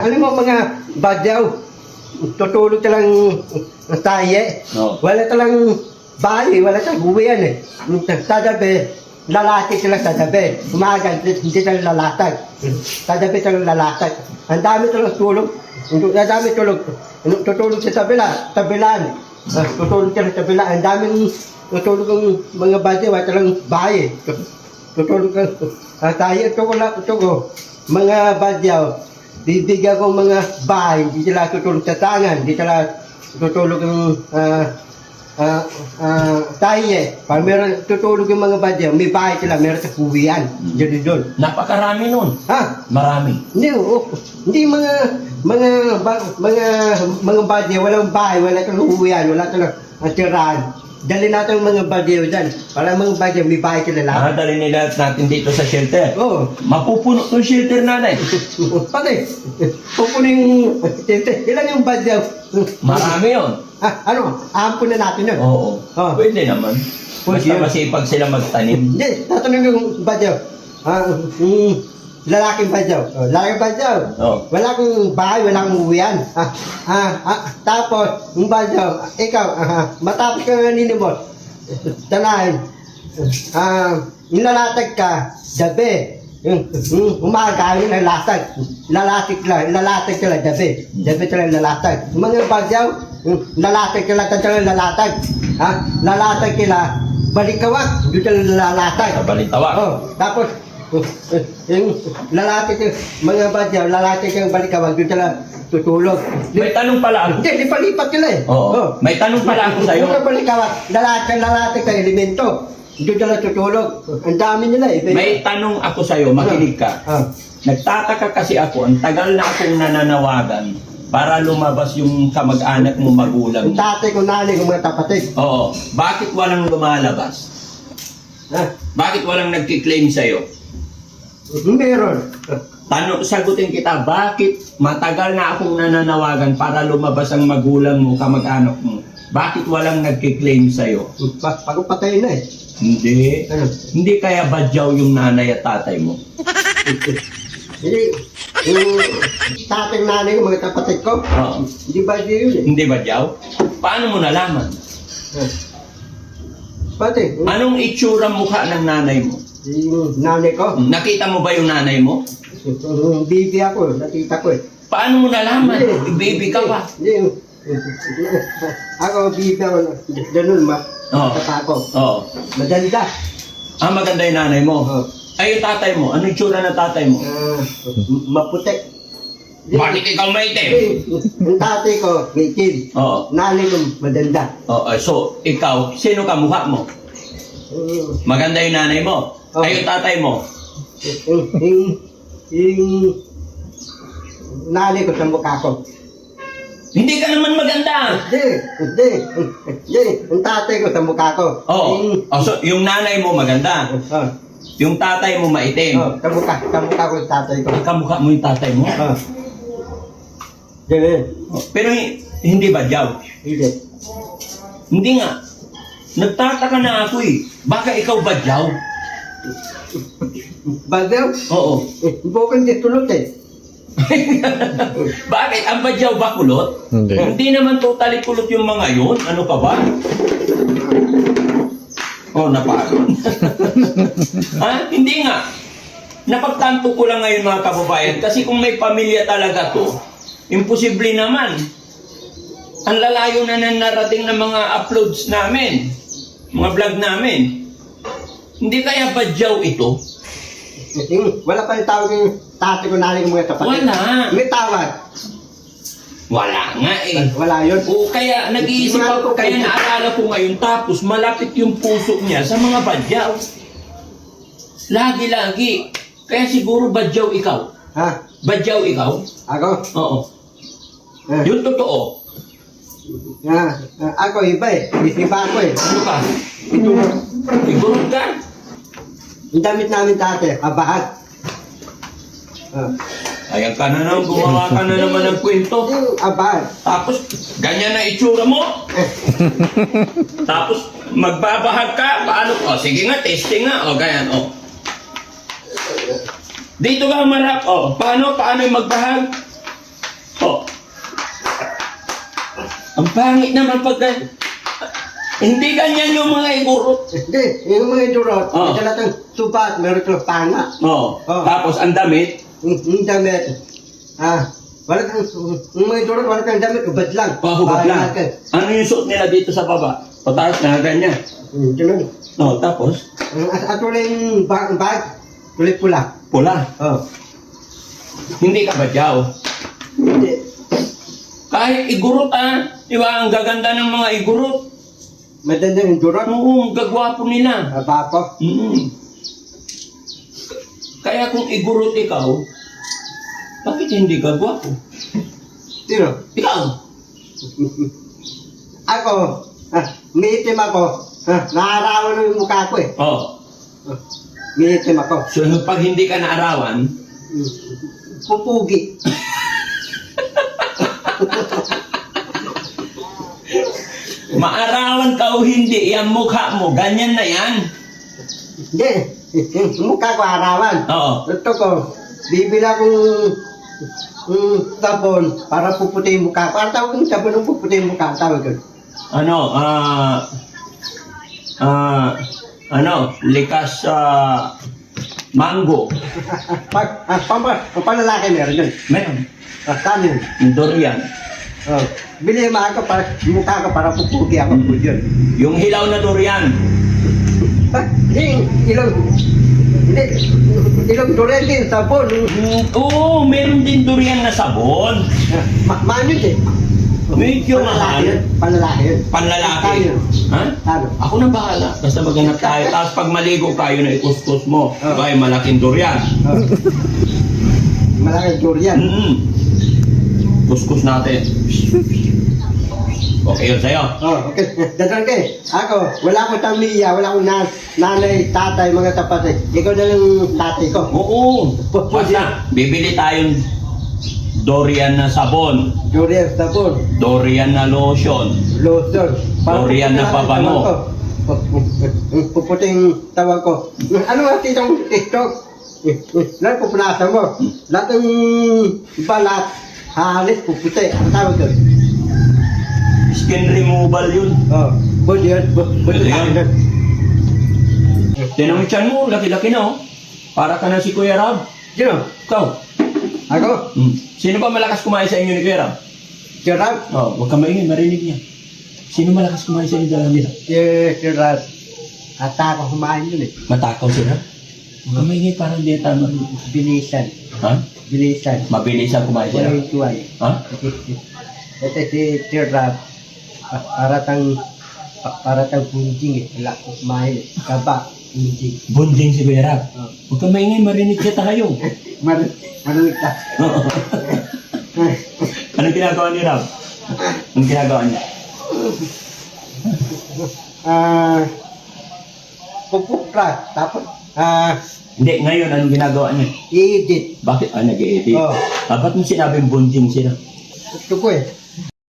Alam mo mga badyaw, tutulog talang tayo. No. Wala talang bahay, wala talang uwian eh. Tadabi, lalaki sila sa dabi. Umaga, hindi talang lalatag. Tadabi talang lalatag. Ang dami talang tulog. Ang dami tulog. Tutulog sa tabilan. Tutulog sa tabilan. Ang daming tutulog ang mga badyaw, wala talang bahay. Tutulog tayo. Ito ko, mga badyaw. Bibigyan ko mga bahay, hindi sila tutulog sa tangan, hindi sila tutulog ng tayo. Pag meron tutulog yung mga badyaw, may bahay sila, meron sa kuwian. Diyan doon. Napakarami nun. Ha? Marami. Hindi, hindi mga badyaw, walang bahay, wala kang kuwian, wala kang tirahan. Dali natin mga badyaw dyan. Para mga badyaw, may bahay sila lang. Dali nila natin dito sa shelter. Oo. Mapupuno itong shelter nanay. Pati, pupunin ilan yung badyaw? Marami yun. Ano? Ampun na natin yun. Oo. Oh. Pwede naman. Pwede Basta yun. masipag sila magtanim. Hindi, tatanong yung badyaw. Lalaking badyaw. Lalaking badyaw. Oh. Wala kang bahay, wala kang uwian. Tapos, yung badyaw, ikaw, matapos ka nga ninimot. Tanahin. Nilalatag ka, gabi. Umaga, yun ang latag. Lalatag ka lang, gabi. Gabi talagang lalatag. Yung mga badyaw, lalatag ka lang, talagang lalatag. Lalatag kila, balikawak, doon talagang lalatag. Balintawak. Tapos, yung lalaki ko, mga badyaw, lalaki kang balikawag, doon talagang tutulog. May tanong pala ako. Hindi, lipat-lipat sila eh. Oo. May tanong pala ako sa'yo. Yung balikawag, lalaki ka, elemento. Doon talagang tutulog. Ang dami nila eh. May tanong ako sa'yo, makinig ka. Nagtataka kasi ako, ang tagal na akong nananawagan para lumabas yung kamag-anak mo magulang Yung mo. tatay ko, nanay ko, mga tapatid. Oo. Bakit walang lumalabas? Bakit walang nagkiklaim sa'yo? Meron. Sagutin kita, bakit matagal na akong nananawagan para lumabas ang magulang mo, kamag-anak mo? Bakit walang nagkiklaim sa'yo? Pagpatay na eh. Hindi. Ano? Hindi kaya badyaw yung nanay at tatay mo? Hindi, yung tatay nanay ko, mga tapatid ko, Oo. hindi ba yun eh? Hindi badyaw? Paano mo nalaman? Pati, Anong itsura mukha ng nanay mo? yung nanay ko, Nakita mo ba yung nanay mo? yung bibi ako, nakita ko eh. Paano mo nalaman? Baby ka pa. Hindi, ako bibi ako, ganun Oo. tata ko. Oo. Maganda. Maganda yung nanay mo. Oo. Ay, yung tatay mo. Anong itsura ng tatay mo? Maputek. Bakit ikaw maitim? Yung tatay ko, may kid. Oo. Nanay ko, maganda. Oo. So, ikaw, sino ka mukha mo? Maganda yung nanay mo. Oo. Ay, yung tatay mo. Yung nanay ko sa mukha ko. Hindi ka naman maganda. Hindi. Yung tatay ko sa mukha ko. Oo. So, yung nanay mo maganda. Yung tatay mo maitim. Sa mukha ko yung tatay ko. Kamukha mo yung tatay mo. Ganun. Pero hindi badyaw. Hindi. Hindi nga. Nagtataka na ako eh. Baka ikaw badyaw? Bagdaw? Oo. Bukang di tulot eh. Bakit? Ang badyaw ba kulot? Hindi. Hindi naman totally kulot yung mga yun. Ano ka ba? Napagod. Hindi nga. Napagtanto ko lang ngayon mga kababayan kasi kung may pamilya talaga to, imposible naman. Ang lalayo na narating ng mga uploads namin, mga vlog namin. Hindi kaya badyaw ito? Wala pa yung tawag yung tatay ko, nanay ko, mga kapatid. Wala. May tawag. Wala nga eh. Wala yun. O kaya nag-iisip ako, kaya naalala ko ngayon, tapos malapit yung puso niya sa mga badyaw. Lagi-lagi. Kaya siguro badyaw ikaw. Badyaw ikaw? Ako? Oo. Yung totoo. Ako iba eh. Iba ako eh. Ano ka? Siguro ka? Yung damit namin dati, abahat. Ayan ka na naman, gumawa ka na naman ng kwento. Yung abahat. Tapos, ganyan na itsura mo. Tapos, magbabahag ka. Paano? Sige nga, testing nga. Ganyan. Dito ka marap. Paano yung magbahag? Ang pangit naman pagka... Hindi ganyan yung mga igurot. Hindi, yung mga idurot, Oh. may talatang subat, meron kang panga. Oo. Oh. Tapos ang damit, Yung damit, wala kang, yung mga idurot, wala kang damit, ubad lang. pahubad lang. Ano yung suot nila dito sa baba? Pataas na ganyan. Ganun. Oo, tapos, At wala yung bag, tuloy pula. pula. Oh. Hindi ka badyaw. Hindi. Kahit igurot di ba? Ang gaganda ng mga igurot. Madanda yung durot. Oo, ang gagwapo nila. Bako. Kaya kung igurot ikaw, bakit hindi ka gwapo? Sino? Ikaw. Ako, may itim ako. Naarawan yung mukha ko eh. Oh. May itim ako. So pag hindi ka naarawan, Pupugi. maarawan ka o hindi, yung mukha mo, ganyan na yan. Hindi. Yung mukha ko arawan. Oo. Ito ko, bibila kong sabon para puputi yung mukha ko. Para tawag yung sabon ng puputi yung mukha. Tawag ko. Likas sa mango. Panlalaki meron yun. Meron. Saan yun? Durian. Oh. Bili yung mukha ko para, yung mukha ko para pupugi ako po yun. Yung hilaw na durian. Ilong durian din, sabon. Oo, meron din durian na sabon. Mahal yun eh. Medyo mahal. Panlalaki yun. Panlalaki. Tayo. Ha? Ano? Ako na bahala. Basta maghanap tayo. Tapos pag maligo kayo na ikuskus mo. Oh. Diba yung malaking durian? Oh. Malaking durian. Kuskus natin. Okay yun sa'yo. Oh, okay. Dadang kay. Ako, wala akong tamiya, wala akong nanay, tatay, mga kapatid. Ikaw na lang tatay ko. Oo. Basta, bibili tayong durian na sabon. Durian sabon, Durian na lotion. lotion. Durian na pabango. Puputing tawag ko. Ano nga titong TikTok? Lahat pupunasan mo. Lahat ng balat, halit, puputi. Ang tawag ko. Skin removal yun. Oh, budi yun. Budi Yun. yun. Tinan mo yung tiyan mo, laki-laki na oh. Para ka na si Kuya Rab. Sino? Ikaw. Ako? Sino ba malakas kumain sa inyo ni Kuya Rab? Gerard? Oh, huwag ka maingay, marinig niya. Sino malakas kumain sa inyo dalawa nila? Gerard. At ako kumain yun eh. Matakaw sila? Huwag ka maingay, parang di tama. Bilisan. Ha? Bilisan. Mabilis ang kumain sila. Walang tuway. Ha? Ito si Gerard. Para tang punjing eh. Wala ko kumain eh. Kaba. Punjing. Bonding si Kuya Rab. Oh. Huwag ka maingay, marinig siya tayo. Marulit ka. Anong ginagawa ni Rab? Anong ginagawa niya? Pupukla. Tapos, Hindi, ngayon, anong ginagawa niya? i-edit. Bakit? Nag-i-edit. Oh. Ba't mo sinabing bonding sila? Gusto ko eh.